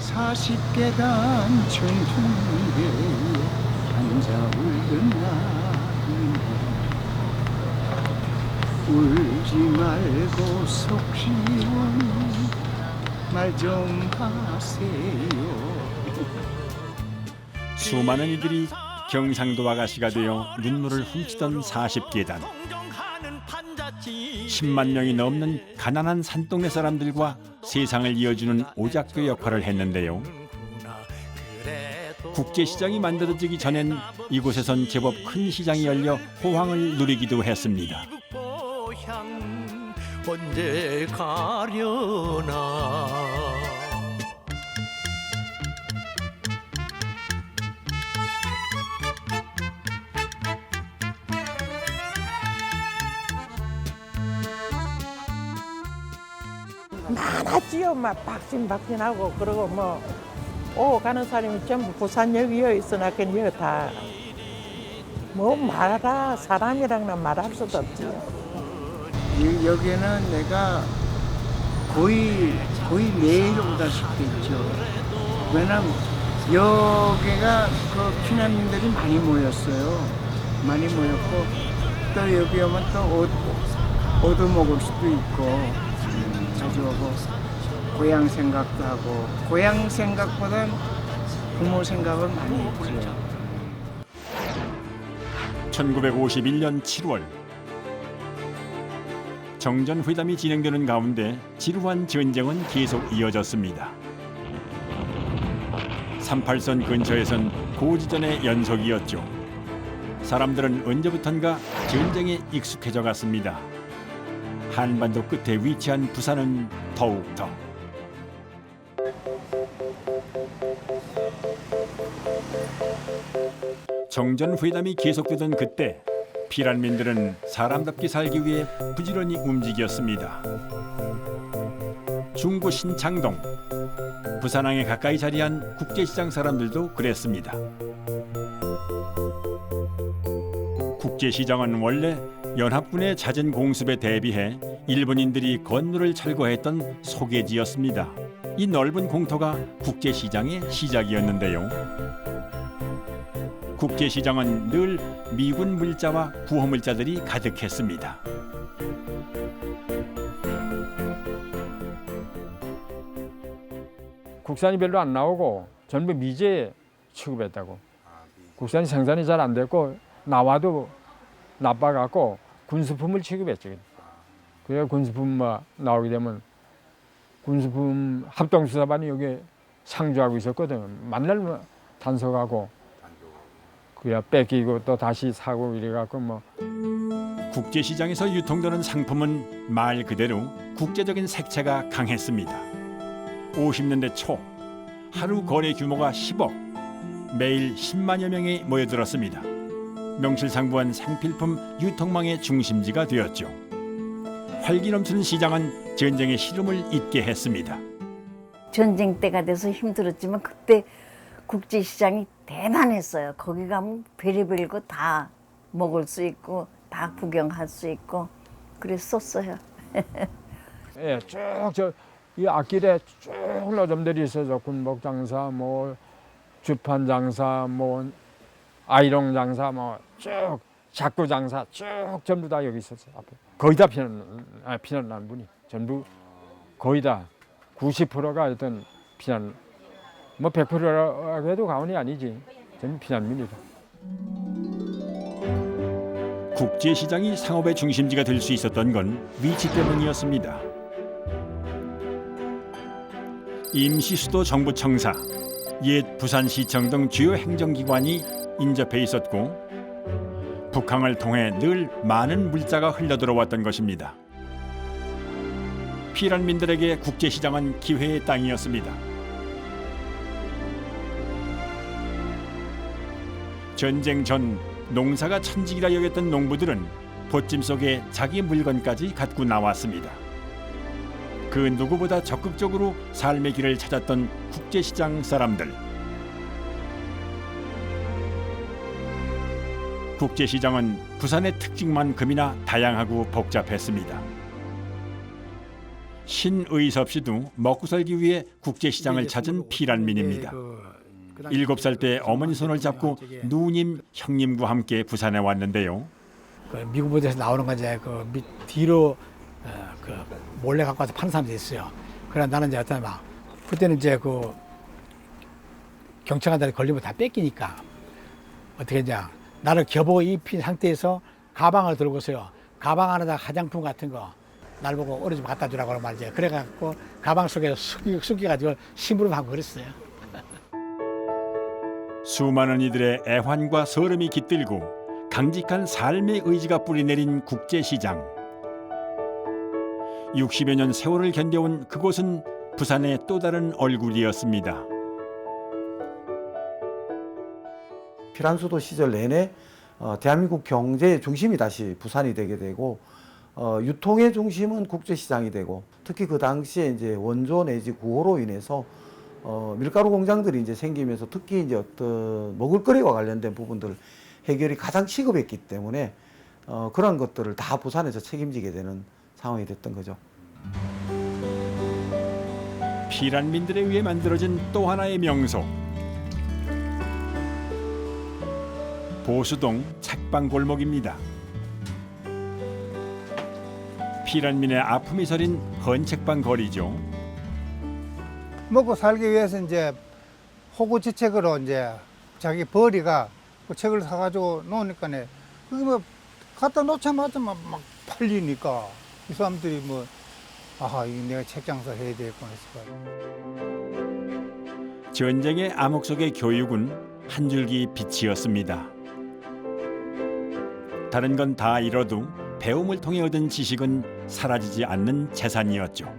40계단 천중에 앉아 울던 나이네 울지 말고 속 시원히 말 좀 하세요. 수많은 이들이 경상도 아가씨가 되어 눈물을 훔치던 40계단. 10만 명이 넘는 가난한 산동네 사람들과 세상을 이어주는 오작교 역할을 했는데요. 국제시장이 만들어지기 전엔 이곳에선 제법 큰 시장이 열려 호황을 누리기도 했습니다. 언제 가려나. 많았지요. 막 박신박신하고 그러고 뭐 오고 가는 사람이 전부 부산역이요 있으나 그냥 다 뭐 말하라 사람이랑은 말할 수도 없지요. 여기는 내가 거의 매일 오다시피 있죠. 왜냐면 여기가 그 피난민들이 많이 모였어요. 많이 모였고 또 여기 오면 또 얻어먹을 수도 있고 자주 오고 고향 생각도 하고 고향 생각보단 부모 생각을 많이 했죠. 1951년 7월 정전회담이 진행되는 가운데 지루한 전쟁은 계속 이어졌습니다. 38선 근처에선 고지전의 연속이었죠. 사람들은 언제부턴가 전쟁에 익숙해져 갔습니다. 한반도 끝에 위치한 부산은 더욱더. 정전회담이 계속되던 그때 피란민들은 사람답게 살기 위해 부지런히 움직였습니다. 중구 신창동, 부산항에 가까이 자리한 국제시장 사람들도 그랬습니다. 국제시장은 원래 연합군의 잦은 공습에 대비해 일본인들이 건물을 철거했던 소개지였습니다. 이 넓은 공터가 국제시장의 시작이었는데요. 국제시장은 늘 미군 물자와 구호물자들이 가득했습니다. 국산이 별로 안 나오고 전부 미제 취급했다고. 국산이 생산이 잘 안 됐고 나와도 나빠갖고 군수품을 취급했죠. 그래야 군수품 나오게 되면 군수품 합동수사반이 여기 상주하고 있었거든. 맨날 단속하고 그야 뺏기고 또 다시 사고 이래갖고 국제시장에서 유통되는 상품은 말 그대로 국제적인 색채가 강했습니다. 50년대 초 하루 거래 규모가 10억, 매일 10만여 명이 모여들었습니다. 명실상부한 생필품 유통망의 중심지가 되었죠. 활기 넘치는 시장은 전쟁의 시름을 잊게 했습니다. 전쟁 때가 돼서 힘들었지만 그때 국제시장이 대단했어요. 거기 가면 별의별 거 다 먹을 수 있고 다 구경할 수 있고 그랬었어요. 예, 쭉 저 이 앞길에 쭉 노점들이 있어서 군복 장사, 뭐 주판 장사, 뭐 아이롱 장사, 뭐 쭉 작구 장사 쭉 전부 다 여기 있었어요. 앞에 거의 다 피난난 분이 전부 거의 다 90%가 어떤 피난, 뭐 100%라고 해도 과언이 아니지. 전부 피난민이다. 국제시장이 상업의 중심지가 될 수 있었던 건 위치 때문이었습니다. 임시수도 정부청사, 옛 부산시청 등 주요 행정기관이 인접해 있었고 북항을 통해 늘 많은 물자가 흘러들어왔던 것입니다. 피란민들에게 국제시장은 기회의 땅이었습니다. 전쟁 전 농사가 천직이라 여겼던 농부들은 보찜 속에 자기 물건까지 갖고 나왔습니다. 그 누구보다 적극적으로 삶의 길을 찾았던 국제시장 사람들. 국제시장은 부산의 특징만큼이나 다양하고 복잡했습니다. 신의섭 씨도 먹고 살기 위해 국제시장을 찾은 피란민입니다. 7살 때 어머니 손을 잡고 누님, 형님과 함께 부산에 왔는데요. 그 미국 부대에서 나오는 건 이제 그 뒤로 그 몰래 갖고 와서 파는 사람들이 있어요. 그래 나는 이제 어떤 막 그때는 이제 그 경찰관들이 걸리면 다 뺏기니까 어떻게 이제 나를 겨보고 입힌 상태에서 가방을 들고서요. 가방 안에다 화장품 같은 거 날 보고 어디 좀 갖다 주라고 말이지. 그래갖고 가방 속에 숙여가지고 심부름하고 그랬어요. 수많은 이들의 애환과 서름이 깃들고 강직한 삶의 의지가 뿌리내린 국제시장. 60여 년 세월을 견뎌온 그곳은 부산의 또 다른 얼굴이었습니다. 피란수도 시절 내내 대한민국 경제의 중심이 다시 부산이 되게 되고 유통의 중심은 국제시장이 되고 특히 그 당시에 이제 원조 내지 구호로 인해서 밀가루 공장들이 이제 생기면서 특히 이제 어떤 먹을거리와 관련된 부분들 해결이 가장 시급했기 때문에 그런 것들을 다 부산에서 책임지게 되는 상황이 됐던 거죠. 피란민들에 의해 만들어진 또 하나의 명소. 보수동 책방골목입니다. 피란민의 아픔이 서린 헌책방 거리죠. 먹고 살기 위해서 이제 호구지책으로 이제 자기 벌이가 그 책을 사가지고 놓으니까네 그게 뭐 갖다 놓자마자 막 팔리니까 이 사람들이 뭐 아하 이거 내가 책 장사 해야 되겠구나 싶어요. 전쟁의 암흑 속의 교육은 한 줄기 빛이었습니다. 다른 건 다 잃어도 배움을 통해 얻은 지식은 사라지지 않는 재산이었죠.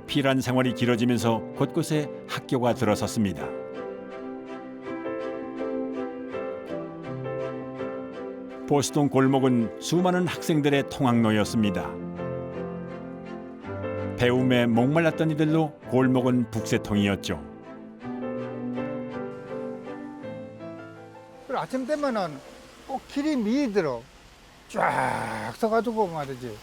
피란 생활이 길어지면서 곳곳에 학교가 들어섰습니다. 보수동 골목은 수많은 학생들의 통학로였습니다. 배움에 목말랐던 이들로 골목은 북새통이었죠. 아침 되면은 꼭 길이 미이도록 쫙 서가지고 말이지.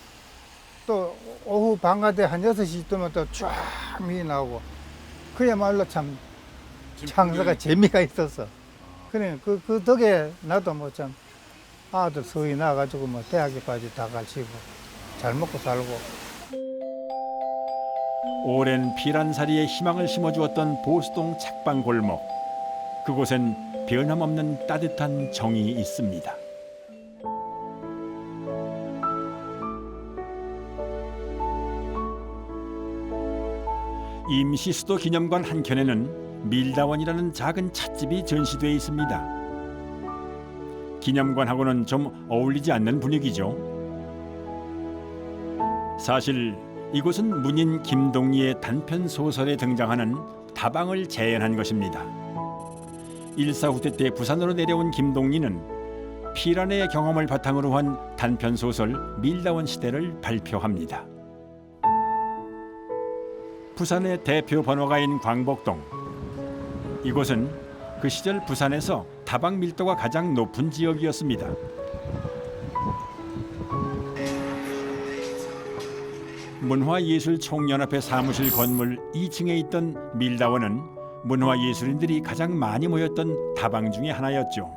또 오후 방과대 한 6시 뜨면 또 쫙 미이 나오고 그야말로 참 장사가 재미가 있었어. 그래 그 덕에 나도 뭐 참 아들 서희 나가지고 뭐 대학교까지 다 가르치고 잘 먹고 살고. 오랜 피란살이에 희망을 심어주었던 보수동 책방 골목. 그곳엔 변함없는 따뜻한 정이 있습니다. 임시수도 기념관 한켠에는 밀다원이라는 작은 찻집이 전시되어 있습니다. 기념관하고는 좀 어울리지 않는 분위기죠. 사실 이곳은 문인 김동리의 단편 소설에 등장하는 다방을 재현한 것입니다. 일사후퇴 때 부산으로 내려온 김동리는 피란의 경험을 바탕으로 한 단편 소설 밀다원 시대를 발표합니다. 부산의 대표 번화가인 광복동. 이곳은 그 시절 부산에서 다방 밀도가 가장 높은 지역이었습니다. 문화예술총연합회 사무실 건물 2층에 있던 밀다원은 문화예술인들이 가장 많이 모였던 다방 중에 하나였죠.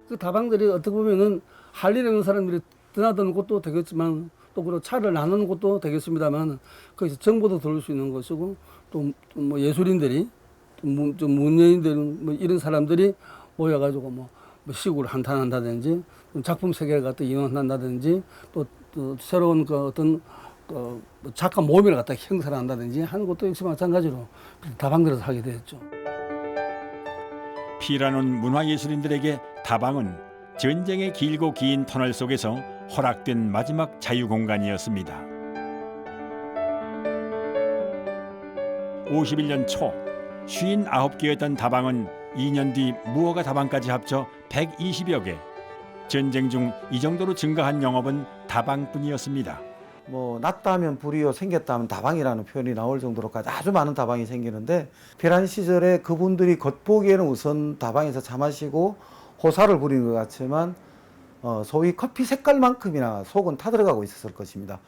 그 다방들이 어떻게 보면은 할 일 있는 사람들이 드나드는 곳도 되겠지만 또 그리고 차를 나누는 곳도 되겠습니다만 거기서 정보도 들을 수 있는 것이고 또 뭐 예술인들이 좀 문예인들 뭐 이런 사람들이 모여가지고 뭐 시구를 한탄한다든지 작품 세계를 갖다 이용한다든지 또 새로운 그 어떤 작가 모임을 갖다 형성을 한다든지 하는 것도 역시 마찬가지로 다방들에서 하게 되었죠. 피라는 문화예술인들에게 다방은 전쟁의 길고 긴 터널 속에서 허락된 마지막 자유공간이었습니다. 51년 초 59개였던 다방은 2년 뒤 무허가 다방까지 합쳐 120여 개. 전쟁 중 이 정도로 증가한 영업은 다방뿐이었습니다. 뭐 났다 하면 불이요, 생겼다 하면 다방이라는 표현이 나올 정도로까지 아주 많은 다방이 생기는데, 피란 시절에 그분들이 겉보기에는 우선 다방에서 차 마시고 호사를 부리는 것 같지만 소위 커피 색깔만큼이나 속은 타들어가고 있었을 것입니다.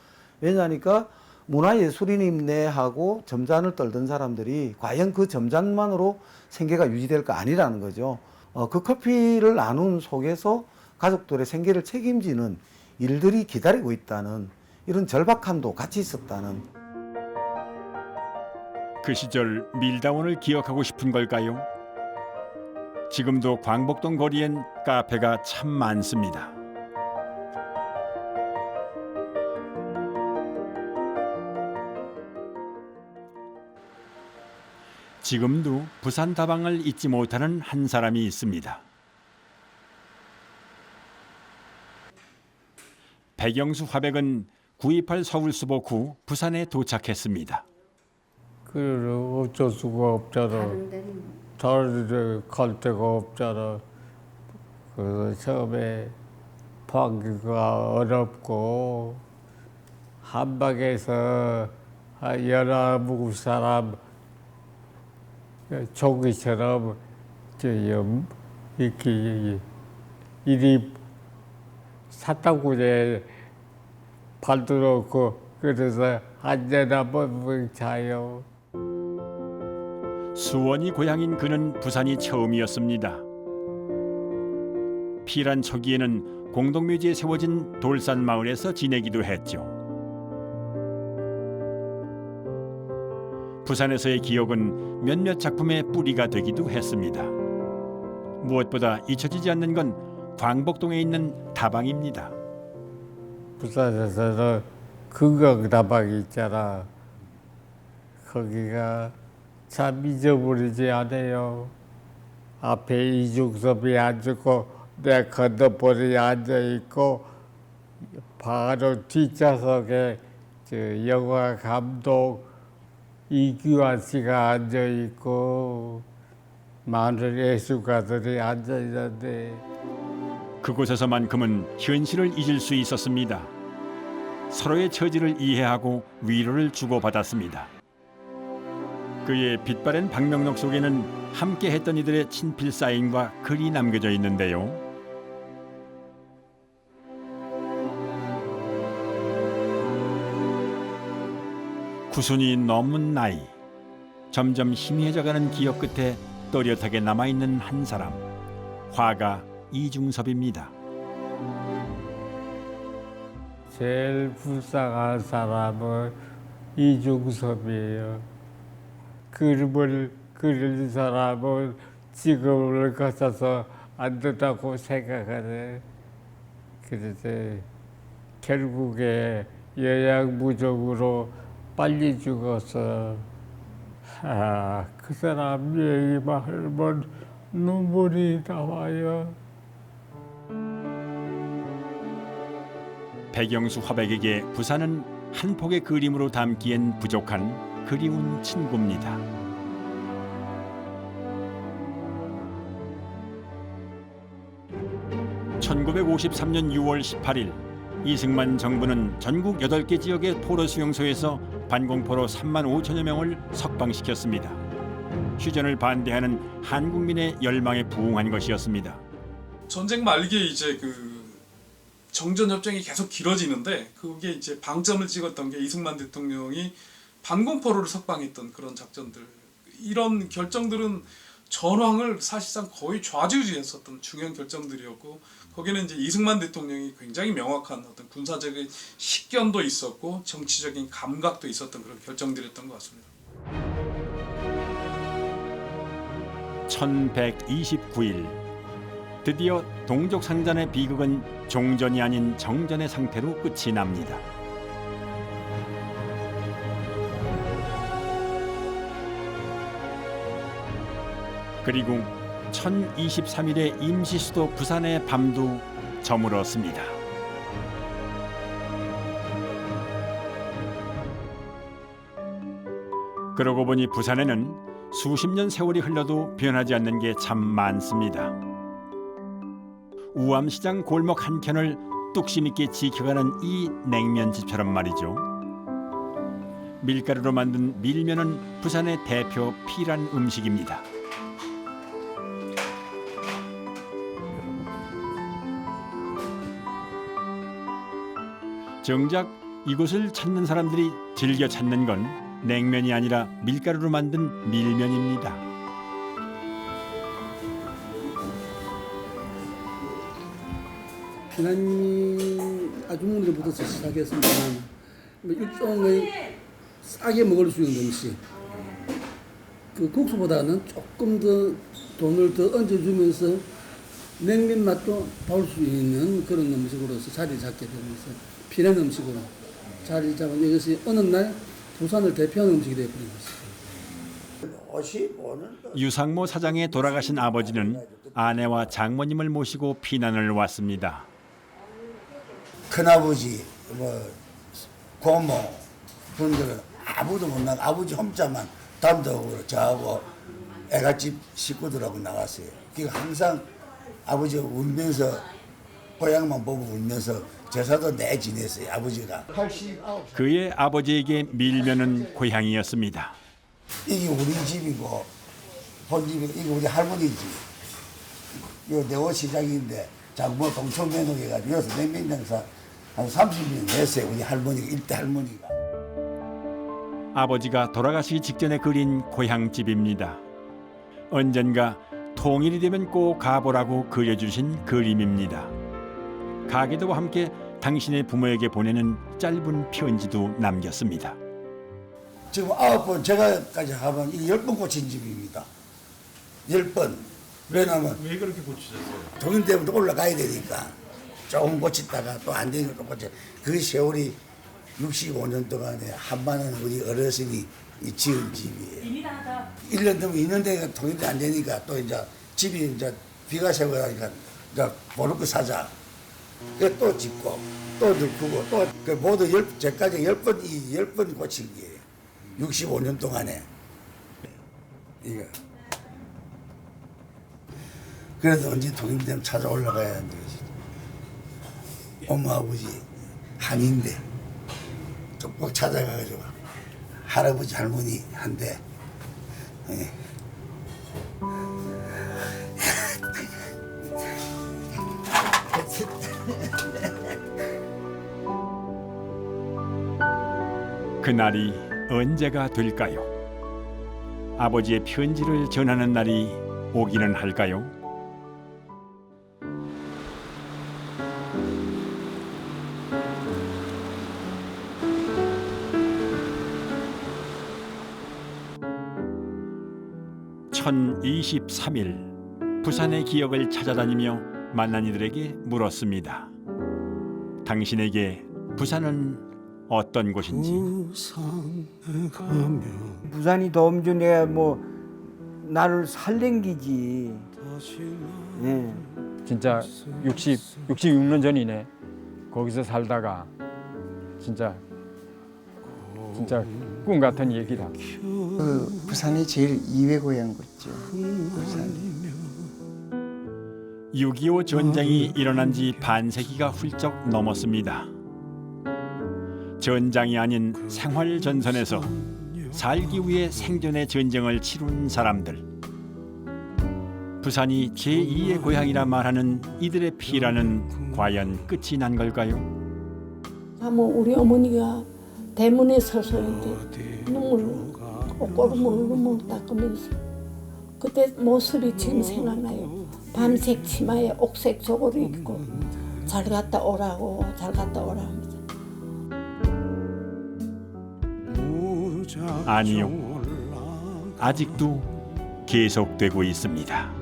왜냐하니까 문화예술인임내하고 점잔을 떨던 사람들이 과연 그 점잔만으로 생계가 유지될까 아니라는 거죠. 그 커피를 나눈 속에서 가족들의 생계를 책임지는 일들이 기다리고 있다는 이런 절박함도 같이 있었다는. 그 시절 밀다원을 기억하고 싶은 걸까요? 지금도 광복동 거리엔 카페가 참 많습니다. 지금도 부산 다방을 잊지 못하는 한 사람이 있습니다. 백영수 화백은 9.28 서울수복 후 부산에 도착했습니다. 그 어쩔 수가 없잖아. 다른 데 갈 데가 없잖아. 그래서 처음에 방기가 어렵고 한방에서 19 사람 종이처럼 이렇게 이리 사탕구에 발도 놓고 그래서 앉아나 뭐 자요. 수원이 고향인 그는 부산이 처음이었습니다. 피란 초기에는 공동묘지에 세워진 돌산 마을에서 지내기도 했죠. 부산에서의 기억은 몇몇 작품의 뿌리가 되기도 했습니다. 무엇보다 잊혀지지 않는 건 광복동에 있는 다방입니다. 부산에서는 금강다방이 있잖아. 거기가 참 잊어버리지 않아요. 앞에 이중섭이 앉고 내 건너편에 앉아있고 바로 뒷좌석에 영화 감독 이규환 씨가 앉아있고 많은 예술가들이 앉아있는데 그곳에서만큼은 현실을 잊을 수 있었습니다. 서로의 처지를 이해하고 위로를 주고받았습니다. 그의 빛바랜 방명록 속에는 함께 했던 이들의 친필 사인과 글이 남겨져 있는데요. 구순이 넘은 나이, 점점 희미해져가는 기억 끝에 또렷하게 남아있는 한 사람, 화가 이중섭입니다. 제일 불쌍한 사람은 이중섭이에요. 그림을 그릴 사람은 직업을 가져서 안 된다고 생각하네. 그래서 결국에 요양무적으로 빨리 죽었어. 그 사람 얘기만 하면 눈물이 나와요. 백영수 화백에게 부산은 한 폭의 그림으로 담기엔 부족한 그리운 친구입니다. (1953년 6월 18일) 이승만 정부는 전국 8개 지역의 포로 수용소에서 반공포로 3만 5천여 명을 석방시켰습니다. 휴전을 반대하는 한국민의 열망에 부응한 것이었습니다. 전쟁 말기에 이제 정전 협정이 계속 길어지는데 그게 이제 방점을 찍었던 게 이승만 대통령이 반공포로를 석방했던 그런 작전들, 이런 결정들은 전황을 사실상 거의 좌지우지했었던 중요한 결정들이었고, 거기는 이제 이승만 대통령이 굉장히 명확한 어떤 군사적인 식견도 있었고 정치적인 감각도 있었던 그런 결정들이었던 것 같습니다. 1129일 드디어 동족상전의 비극은 종전이 아닌 정전의 상태로 끝이 납니다. 그리고 1023일의 임시수도 부산의 밤도 저물었습니다. 그러고 보니 부산에는 수십 년 세월이 흘러도 변하지 않는 게 참 많습니다. 우암시장 골목 한켠을 뚝심 있게 지켜가는 이 냉면집처럼 말이죠. 밀가루로 만든 밀면은 부산의 대표 필한 음식입니다. 정작 이곳을 찾는 사람들이 즐겨 찾는 건 냉면이 아니라 밀가루로 만든 밀면입니다. 피난민 아주머니부터 시작했습니다만 일종의 싸게 먹을 수 있는 음식, 그 국수보다는 조금 더 돈을 더 얹어주면서 냉면 맛도 나올 수 있는 그런 음식으로서 자리 잡게 되면서 피난 음식으로 자리 잡은 이것이 어느 날 부산을 대표하는 음식이 되어버린 것입니다. 유상모 사장의 돌아가신 아버지는 아내와 장모님을 모시고 피난을 왔습니다. 큰아버지, 고모 분들은 아무도 못 나가, 아버지 혼자만 단독으로 저하고 애가집 식구들하고 나갔어요. 그러니까 항상 아버지가 울면서, 고향만 보고 울면서 제사도 내 지냈어요, 아버지가. 그의 아버지에게 밀면은 고향이었습니다. 이게 우리 집이고 본집이 이게 우리 할머니 집. 이거 내호시장인데 장모 동천매nog 해가지고 여기서 냉면 장사 한 30년 했어요. 우리 할머니가, 일대 할머니가. 아버지가 돌아가시기 직전에 그린 고향집입니다. 언젠가 통일이 되면 꼭 가보라고 그려주신 그림입니다. 가게도와 함께 당신의 부모에게 보내는 짧은 편지도 남겼습니다. 지금 9번 제가까지 하면 이게 10번 고친 집입니다. 10번. 왜냐면 왜 그렇게 고치셨어요? 동인 때부터 올라가야 되니까 조금 고치다가 또 안 되니까 또 고쳐. 그 세월이 65년 동안에 한반은 우리 어르신이 지은 집이에요. 1년 되면 2년 되니까 통일이 안 되니까 또 이제 집이 이제 비가 새고 나니까 이제 모를 거 사자. 또 짓고 또 늙고 또 모두 제까지 10번 고친 게 65년 동안에. 이거. 그래도 언제 통일되면 찾아 올라가야 하는데 엄마 아버지 한인데 꼭 찾아가가지고 할아버지 할머니 한데 그날이 언제가 될까요? 아버지의 편지를 전하는 날이 오기는 할까요? (1023일) 부산의 기억을 찾아다니며 만난 이들에게 물었습니다. 당신에게 부산은 어떤 곳인지. 부산이 도움주 내가 뭐 나를 살랭기지. 예. 진짜 66년 전이네. 거기서 살다가 진짜 꿈 같은 얘기다. 부산이 제일 이외 고향 같죠. 부산이. 6.25 전쟁이 일어난 지 반세기가 훌쩍 넘었습니다. 전장이 아닌 생활 전선에서 살기 위해 생존의 전쟁을 치룬 사람들. 부산이 제2의 고향이라 말하는 이들의 피라는 과연 끝이 난 걸까요? 우리 어머니가 대문에 서서 이제 눈물 닦으면서 그때 모습이 지금 생각나요. 밤색 치마에 옥색 저고리 입고 잘 갔다 오라고 잘 갔다 오라 하면서. 아니요. 아직도 계속되고 있습니다.